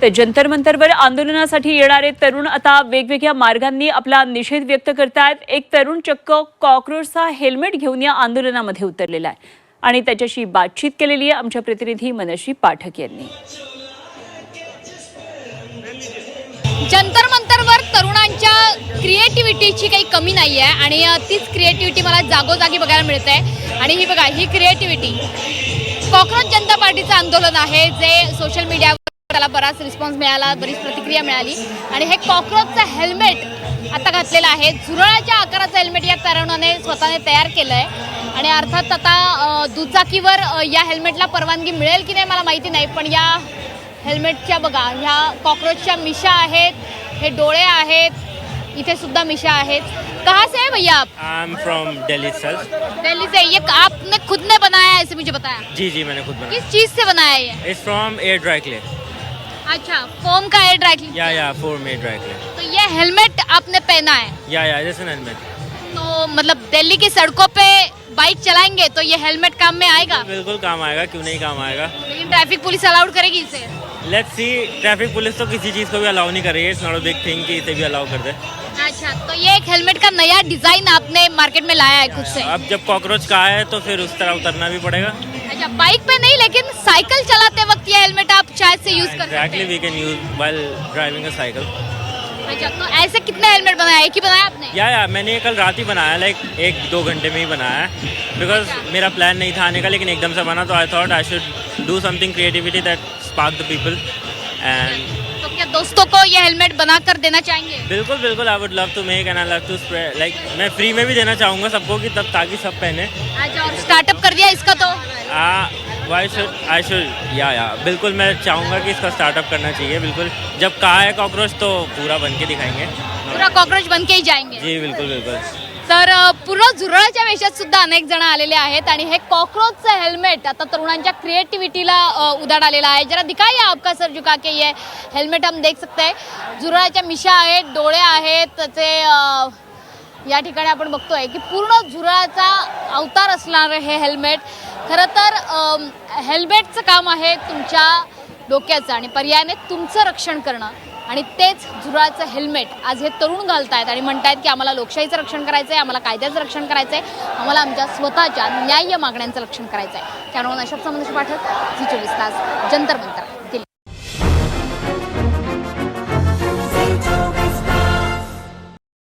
तर जंतर मंतरवर आंदोलनासाठी येणारे तरुण आता वेगवेगळ्या मार्गांनी आपला निषेध व्यक्त करतात। एक तरुण चक्क कॉकरोचचा हेल्मेट घेऊन या आंदोलनामध्ये उतरलेला आहे आणि त्याच्याशी बातचीत केलेली आहे आमच्या प्रतिनिधी मनश्री पाठक यांनी। जंतर मंतरवर तरुणांच्या क्रिएटिव्हिटीची काही कमी नाही आहे आणि तीच क्रिएटिव्हिटी मला जागोजागी बघायला मिळते आणि ही बघा ही क्रिएटिव्हिटी कॉकरोच जनता पार्टीचं आंदोलन आहे जे सोशल मीडियावर त्याला बराच रिस्पॉन्स मिळाला, बरीच प्रतिक्रिया मिळाली आणि हे कॉकरोचचं हेल्मेट आता घातलेलं आहे। झुरळाच्या आकाराचं हेल्मेट या तरुणाने स्वतःने तयार केलं आहे आणि अर्थात आता दुचाकीवर या हेल्मेटला परवानगी मिळेल की नाही मला माहिती नाही, पण या हेल्मेटच्या बघा ह्या कॉकरोचच्या मिशा आहेत, हे डोळे आहेत, इथे सुद्धा मिशा आहेत। कहाँ से है भैया आप? I am from Delhi sir. Delhi से। ये आपने खुद ने बनाया है ऐसे मुझे बताया? जी जी मैंने खुद बनाया। किस चीज से बनाया है ये? It's from air dry clay. अच्छा, फोम का एयर ड्राई क्लीन। या फोम एयर ड्राई क्ले। तो ये हेलमेट आपने पहना है? या जैसे हेलमेट। तो मतलब दिल्ली की सड़कों पे बाइक चलाएंगे तो ये हेलमेट काम में आएगा? बिल्कुल काम आएगा, क्यों नहीं काम आएगा। लेकिन ट्रैफिक पुलिस अलाउड करेगी इसे? लेट्स सी, ट्रैफिक पुलिस तो किसी चीज़ को भी अलाउ नहीं कर रही है। It's not a big thing कि इसे भी अलाउ कर दे। अच्छा, तो ये एक हेलमेट का नया डिजाइन आपने मार्केट में लाया है खुद से? अब जब कॉकरोच का है तो फिर उस तरह उतरना भी पड़ेगा। अच्छा, बाइक पे नहीं लेकिन साइकिल चलाते वक्त ये हेलमेट आप शायद से यूज कर सकते एग्जैक्टली, हैं। We can use while driving a cycle. अच्छा, तो ऐसे कितने हेलमेट बनाया? एक ही बनाया आपने? या मैंने ये कल रात ही बनाया, लाइक 1-2 घंटे में ही बनाया है, बिकॉज मेरा प्लान नहीं था आने का, लेकिन एकदम से बना तो I thought I should do something creativity that spark the people. End तो क्या दोस्तों को ये हेलमेट बना कर देना चाहेंगे? बिल्कुल बिल्कुल, I would love to make and I love to spread, like मैं फ्री में भी देना चाहूँगा सबको कि तब ताकि सब पहने। अच्छा, और स्टार्टअप कर दिया इसका तो? वाई शुड आई शुड या बिल्कुल मैं चाहूँगा कि इसका स्टार्टअप करना चाहिए। बिल्कुल, जब कहा है कॉकरोच तो पूरा बन के दिखाएंगे। पूरा कॉकरोच बन के ही जाएंगे? जी बिल्कुल बिल्कुल। तर पूर्ण झुरळाच्या वेशात सुद्धा अनेक जण आलेले आहेत आणि हे कॉकरोचचं हेल्मेट आता तरुणांच्या क्रिएटिव्हिटीला उधाण आलेला आहे। जरा दिखाइए आपका सर झुका के, ये हेल्मेट हम देख सकते हैं। झुरळाच्या मिशा आहेत, डोळे आहेत, त्याचे या ठिकाणी आपण बघतोय की पूर्ण झुरळाचा अवतार असणार हे हेल्मेट। खरं तर हेल्मेटचं काम आहे तुमच्या डोक्याचं आणि पर्यायाने तुमचं रक्षण करणं आणि तेच झुरळाचं हेल्मेट आज हे तरुण घालतायत आणि म्हणतायत की आम्हाला लोकशाहीचं रक्षण करायचं आहे, आम्हाला कायद्याचं रक्षण करायचं आहे, आम्हाला आमच्या स्वतःच्या न्याय्य मागण्यांचं रक्षण करायचं आहे। कॅमेरामन अशोक समंदशी पाठक, झी 24 तास, जंतर मंतर।